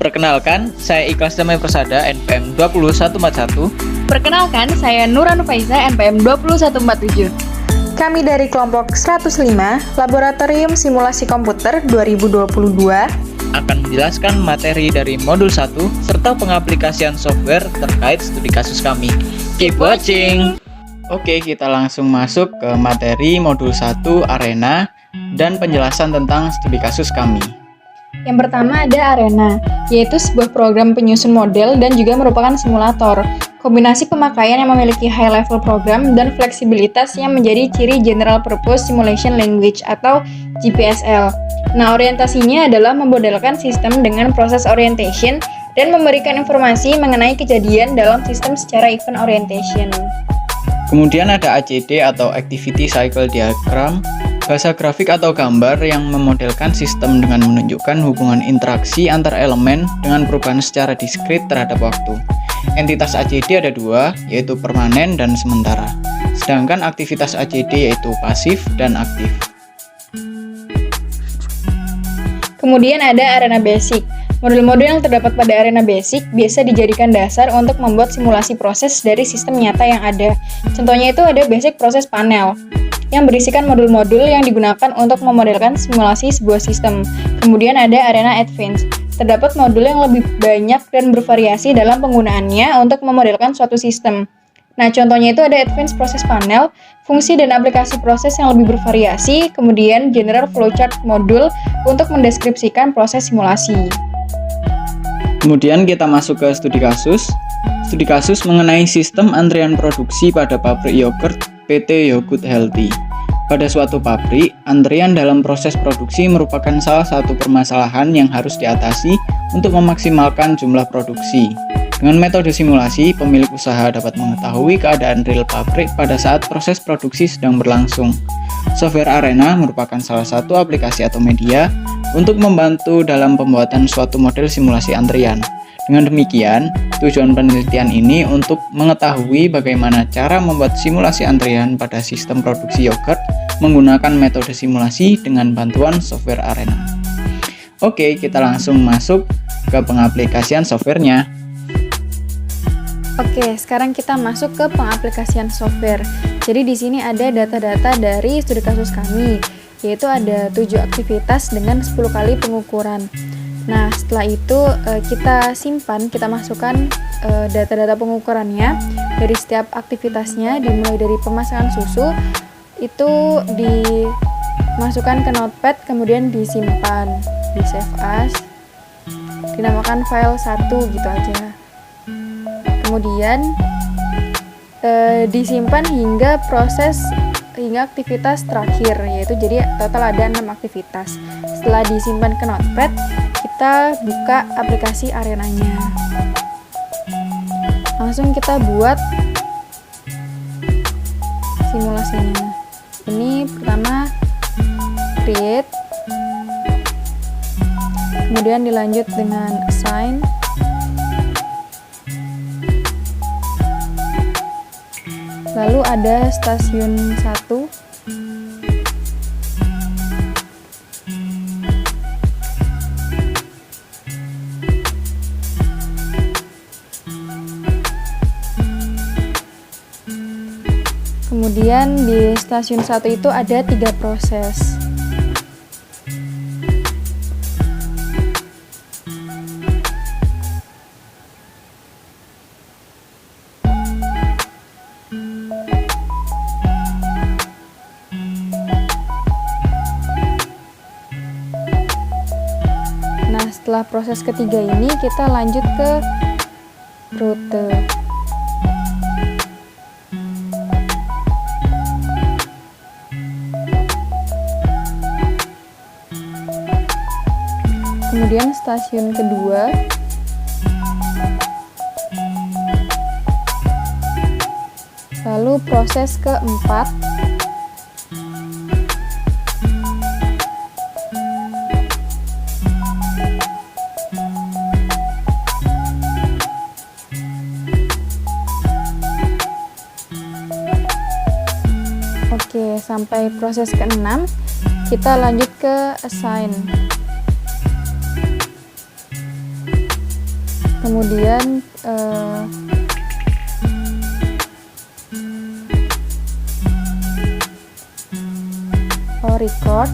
Perkenalkan, saya Ikhlas Damai Persada, NPM 2141. Perkenalkan, saya Nura Nufaiza, NPM 2147. Kami dari kelompok 105, Laboratorium Simulasi Komputer 2022 akan menjelaskan materi dari modul 1 serta pengaplikasian software terkait studi kasus kami. Keep watching! Oke, kita langsung masuk ke materi modul 1 Arena dan penjelasan tentang studi kasus kami. Yang pertama ada Arena, yaitu sebuah program penyusun model dan juga merupakan simulator. Kombinasi pemakaian yang memiliki high-level program dan fleksibilitas yang menjadi ciri General Purpose Simulation Language atau GPSL. Nah, orientasinya adalah memodelkan sistem dengan proses orientation dan memberikan informasi mengenai kejadian dalam sistem secara event orientation. Kemudian ada ACD atau Activity Cycle Diagram, bahasa grafik atau gambar yang memodelkan sistem dengan menunjukkan hubungan interaksi antar elemen dengan perubahan secara diskrit terhadap waktu. Entitas ACD ada dua, yaitu permanen dan sementara. Sedangkan aktivitas ACD yaitu pasif dan aktif. Kemudian ada Arena Basic. Model-model yang terdapat pada Arena Basic biasa dijadikan dasar untuk membuat simulasi proses dari sistem nyata yang ada. Contohnya itu ada Basic Process Panel, yang berisikan modul-modul yang digunakan untuk memodelkan simulasi sebuah sistem. Kemudian ada Arena Advanced. Terdapat modul yang lebih banyak dan bervariasi dalam penggunaannya untuk memodelkan suatu sistem. Nah, contohnya itu ada Advanced Process Panel, fungsi dan aplikasi proses yang lebih bervariasi, kemudian General Flowchart Modul untuk mendeskripsikan proses simulasi. Kemudian kita masuk ke studi kasus. Studi kasus mengenai sistem antrian produksi pada pabrik yogurt PT Yogut Healthy. Pada suatu pabrik, antrian dalam proses produksi merupakan salah satu permasalahan yang harus diatasi untuk memaksimalkan jumlah produksi. Dengan metode simulasi, pemilik usaha dapat mengetahui keadaan real pabrik pada saat proses produksi sedang berlangsung. Software Arena merupakan salah satu aplikasi atau media untuk membantu dalam pembuatan suatu model simulasi antrian. Dengan demikian, tujuan penelitian ini untuk mengetahui bagaimana cara membuat simulasi antrian pada sistem produksi yogurt menggunakan metode simulasi dengan bantuan software Arena. Oke, kita langsung masuk ke pengaplikasian softwarenya. Oke, sekarang kita masuk ke pengaplikasian software. Jadi di sini ada data-data dari studi kasus kami, yaitu ada 7 aktivitas dengan 10 kali pengukuran. Nah, setelah itu kita simpan, kita masukkan data-data pengukurannya dari setiap aktivitasnya, dimulai dari pemasangan susu, itu dimasukkan ke notepad, kemudian disimpan, di save as, dinamakan file 1 gitu aja. Kemudian disimpan hingga aktivitas terakhir, yaitu jadi total ada 6 aktivitas. Setelah disimpan ke notepad, kita buka aplikasi Arenanya. Langsung kita buat simulasinya. Ini pertama create, kemudian dilanjut dengan assign, lalu ada stasiun 1, kemudian di stasiun 1 itu ada 3 proses. Nah, setelah proses ketiga ini kita lanjut ke rute. Kemudian stasiun kedua, lalu proses keempat, oke, sampai proses ke-6 kita lanjut ke assign. kemudian record,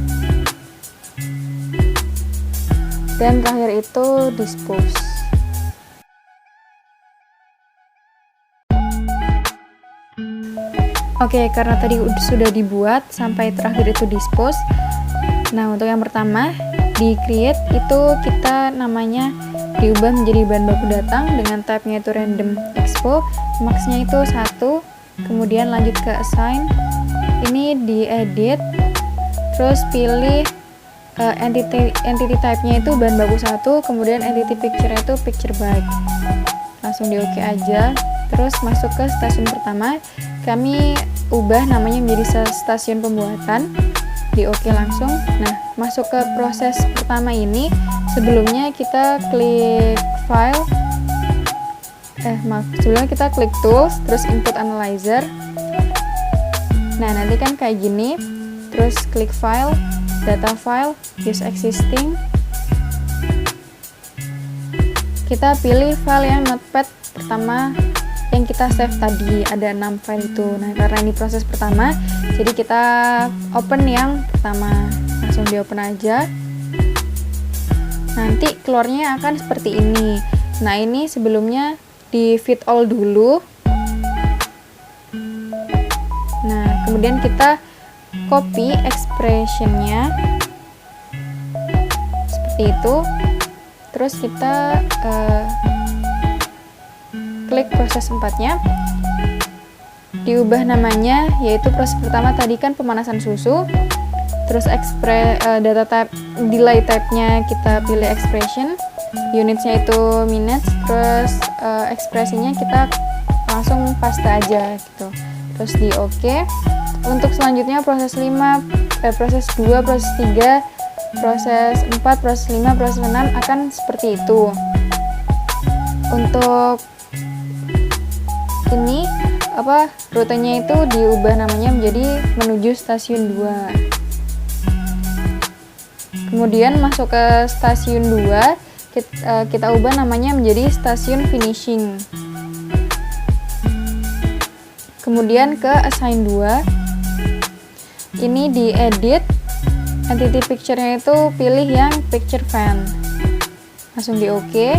dan terakhir itu dispose. Oke, karena tadi sudah dibuat sampai terakhir itu dispose. Nah, untuk yang pertama di create itu kita namanya diubah menjadi bahan baku datang dengan type-nya itu random expo, max-nya itu 1, kemudian lanjut ke assign. Ini diedit, terus pilih entity type-nya itu bahan baku 1, kemudian entity picture-nya itu picture bike. Langsung di OK aja. Terus masuk ke stasiun pertama, kami ubah namanya menjadi stasiun pembuatan. Di OK langsung. Nah, masuk ke proses pertama ini, sebelumnya kita klik file, sebelumnya kita klik tools, terus input analyzer. Nah, nanti kan kayak gini, terus klik file, data file, use existing. Kita pilih file yang notepad pertama yang kita save tadi, ada 6 file itu. Nah, karena ini proses pertama, jadi kita open yang pertama. Langsung di open aja. Nanti keluarnya akan seperti ini. Nah, ini sebelumnya di fit all dulu. Nah, kemudian kita copy expression-nya seperti itu. Terus kita klik proses 4-nya, diubah namanya, yaitu proses pertama tadi kan pemanasan susu. Terus data type, delay type-nya kita pilih expression, unitsnya itu minutes, terus ekspresinya kita langsung paste aja gitu. Terus di OK. Untuk selanjutnya proses 5, proses 2, proses 3, proses 4, proses 5, proses 6 akan seperti itu. Untuk ini rutenya itu diubah namanya menjadi menuju stasiun 2. Kemudian masuk ke stasiun 2, kita ubah namanya menjadi stasiun finishing. Kemudian ke assign 2, ini diedit, entity picture-nya itu pilih yang picture fan. Langsung di OK.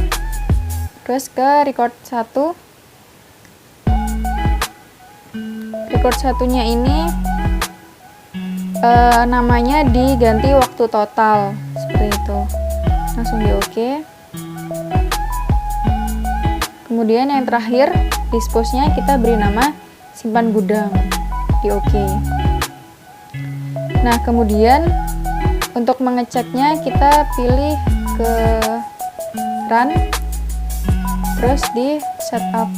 Terus ke record 1. Record satunya ini namanya diganti waktu total seperti itu. Langsung di OK. Kemudian yang terakhir dispose-nya kita beri nama simpan gudang. Di OK. Nah, kemudian untuk mengeceknya kita pilih ke run, terus di setup.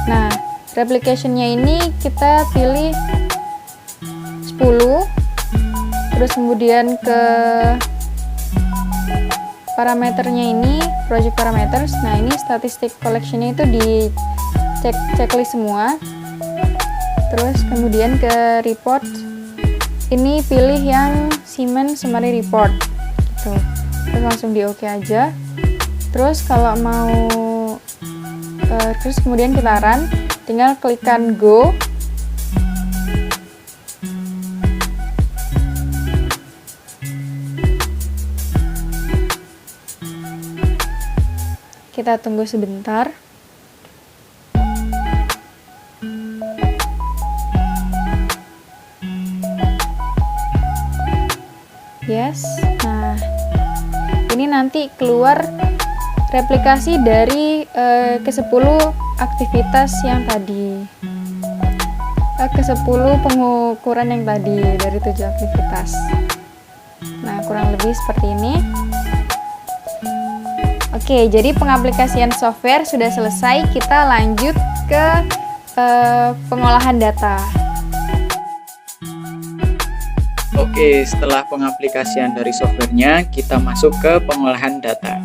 Nah, replication-nya ini kita pilih 10, terus kemudian ke parameternya ini project parameters. Nah, ini statistik collection-nya itu di checklist semua. Terus kemudian ke report, ini pilih yang Siemens Summary Report gitu. Terus langsung di OK aja. Terus kalau mau terus kemudian kita run, tinggal klikkan go. Kita tunggu sebentar. Yes. Nah, ini nanti keluar replikasi dari ke-10 aktivitas yang tadi. Ke-10 pengukuran yang tadi dari 7 aktivitas. Nah, kurang lebih seperti ini. Oke, jadi pengaplikasian software sudah selesai. Kita lanjut ke pengolahan data. Oke, setelah pengaplikasian dari softwarenya, kita masuk ke pengolahan data.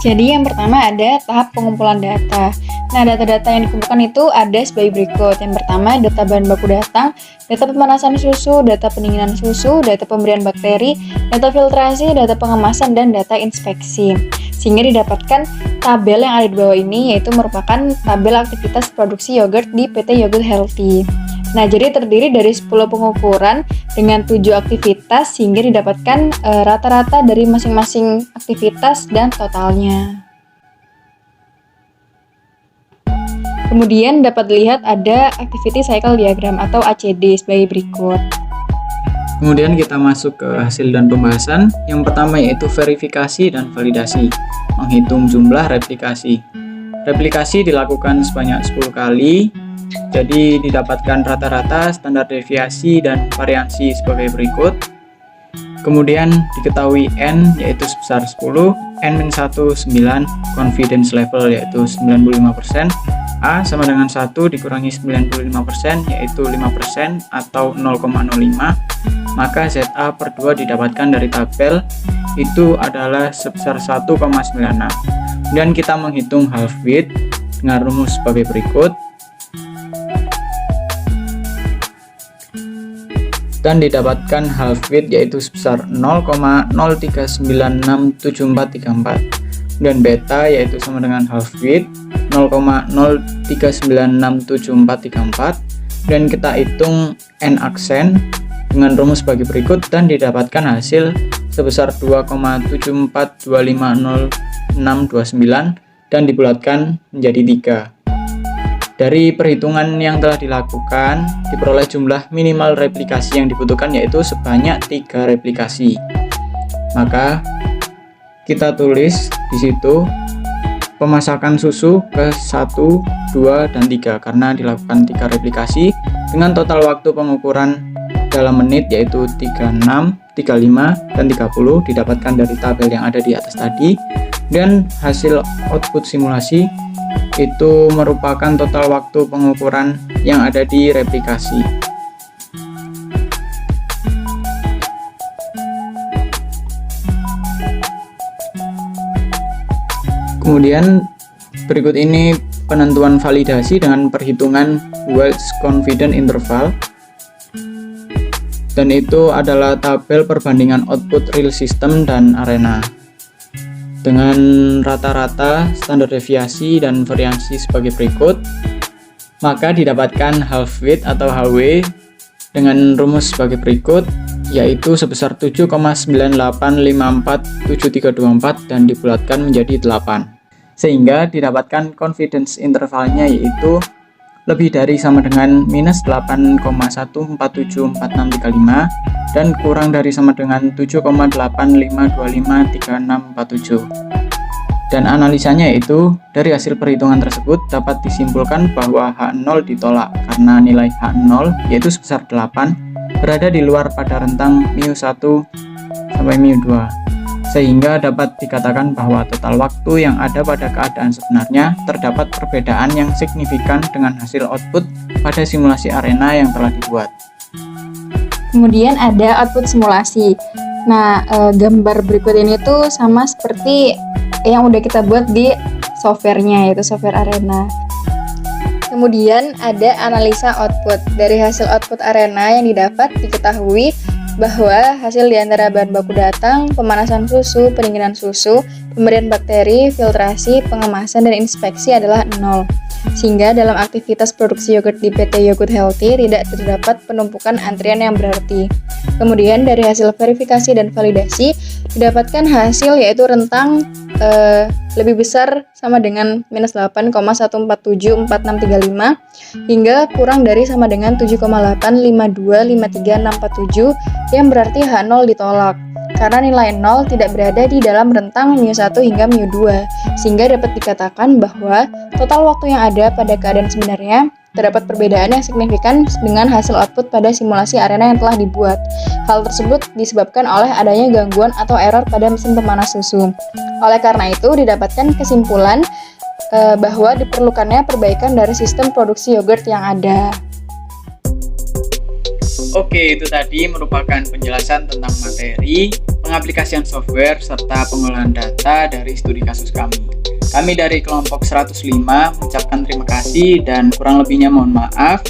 Jadi yang pertama ada tahap pengumpulan data. Nah, data-data yang dikumpulkan itu ada sebagai berikut. Yang pertama, data bahan baku datang, data pemanasan susu, data pendinginan susu, data pemberian bakteri, data filtrasi, data pengemasan, dan data inspeksi. Sehingga didapatkan tabel yang ada di bawah ini, yaitu merupakan tabel aktivitas produksi yogurt di PT Yogurt Healthy. Nah, jadi terdiri dari 10 pengukuran dengan 7 aktivitas, sehingga didapatkan rata-rata dari masing-masing aktivitas dan totalnya. Kemudian dapat dilihat ada Activity Cycle Diagram atau ACD sebagai berikut. Kemudian kita masuk ke hasil dan pembahasan. Yang pertama yaitu verifikasi dan validasi, menghitung jumlah replikasi. Replikasi dilakukan sebanyak 10 kali, jadi didapatkan rata-rata, standar deviasi, dan variansi sebagai berikut. Kemudian diketahui N yaitu sebesar 10, N-1 9, confidence level yaitu 95%, A sama dengan 1 dikurangi 95% yaitu 5% atau 0,05, maka ZA per 2 didapatkan dari tabel itu adalah sebesar 1,96. Dan kita menghitung half width dengan rumus sebagai berikut. Dan didapatkan half width yaitu sebesar 0,03967434, dan beta yaitu sama dengan half width 0,03967434, dan kita hitung n aksen dengan rumus sebagai berikut dan didapatkan hasil sebesar 2,74250629 dan dibulatkan menjadi 3. Dari perhitungan yang telah dilakukan, diperoleh jumlah minimal replikasi yang dibutuhkan yaitu sebanyak 3 replikasi. Maka kita tulis di situ pemasakan susu ke 1, 2, dan 3 karena dilakukan 3 replikasi dengan total waktu pengukuran dalam menit yaitu 36, 35, dan 30 didapatkan dari tabel yang ada di atas tadi, dan hasil output simulasi itu merupakan total waktu pengukuran yang ada di replikasi. Kemudian berikut ini penentuan validasi dengan perhitungan Welch Confidence Interval, dan itu adalah tabel perbandingan output real system dan arena dengan rata-rata, standar deviasi, dan variansi sebagai berikut. Maka didapatkan half width atau HW dengan rumus sebagai berikut, yaitu sebesar 7,98547324 dan dibulatkan menjadi 8, sehingga didapatkan confidence intervalnya yaitu lebih dari sama dengan minus 8,1474635 dan kurang dari sama dengan 7,85253647. Dan analisanya yaitu dari hasil perhitungan tersebut dapat disimpulkan bahwa H0 ditolak karena nilai H0 yaitu sebesar 8 berada di luar pada rentang μ1 sampai μ2, sehingga dapat dikatakan bahwa total waktu yang ada pada keadaan sebenarnya terdapat perbedaan yang signifikan dengan hasil output pada simulasi arena yang telah dibuat. Kemudian ada output simulasi. Nah, gambar berikut ini tuh sama seperti yang udah kita buat di softwarenya, yaitu software arena. Kemudian ada analisa output. Dari hasil output arena yang didapat diketahui bahwa hasil di antara bahan baku datang, pemanasan susu, pendinginan susu, pemberian bakteri, filtrasi, pengemasan, dan inspeksi adalah 0. Sehingga dalam aktivitas produksi yogurt di PT Yogurt Healthy tidak terdapat penumpukan antrian yang berarti. Kemudian dari hasil verifikasi dan validasi didapatkan hasil yaitu rentang lebih besar sama dengan minus 8,1474635 hingga kurang dari sama dengan 7,8525347 yang berarti H0 ditolak karena nilai 0 tidak berada di dalam rentang μ1 hingga μ2, sehingga dapat dikatakan bahwa total waktu yang ada pada keadaan sebenarnya terdapat perbedaan yang signifikan dengan hasil output pada simulasi arena yang telah dibuat. Hal tersebut disebabkan oleh adanya gangguan atau error pada mesin pemanas susu. Oleh karena itu, didapatkan kesimpulan bahwa diperlukannya perbaikan dari sistem produksi yogurt yang ada. Oke, itu tadi merupakan penjelasan tentang materi, pengaplikasian software, serta pengolahan data dari studi kasus kami. Kami dari kelompok 105 mengucapkan terima kasih dan kurang lebihnya mohon maaf.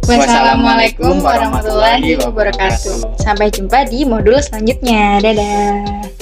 Wassalamualaikum warahmatullahi wabarakatuh. Sampai jumpa di modul selanjutnya. Dadah.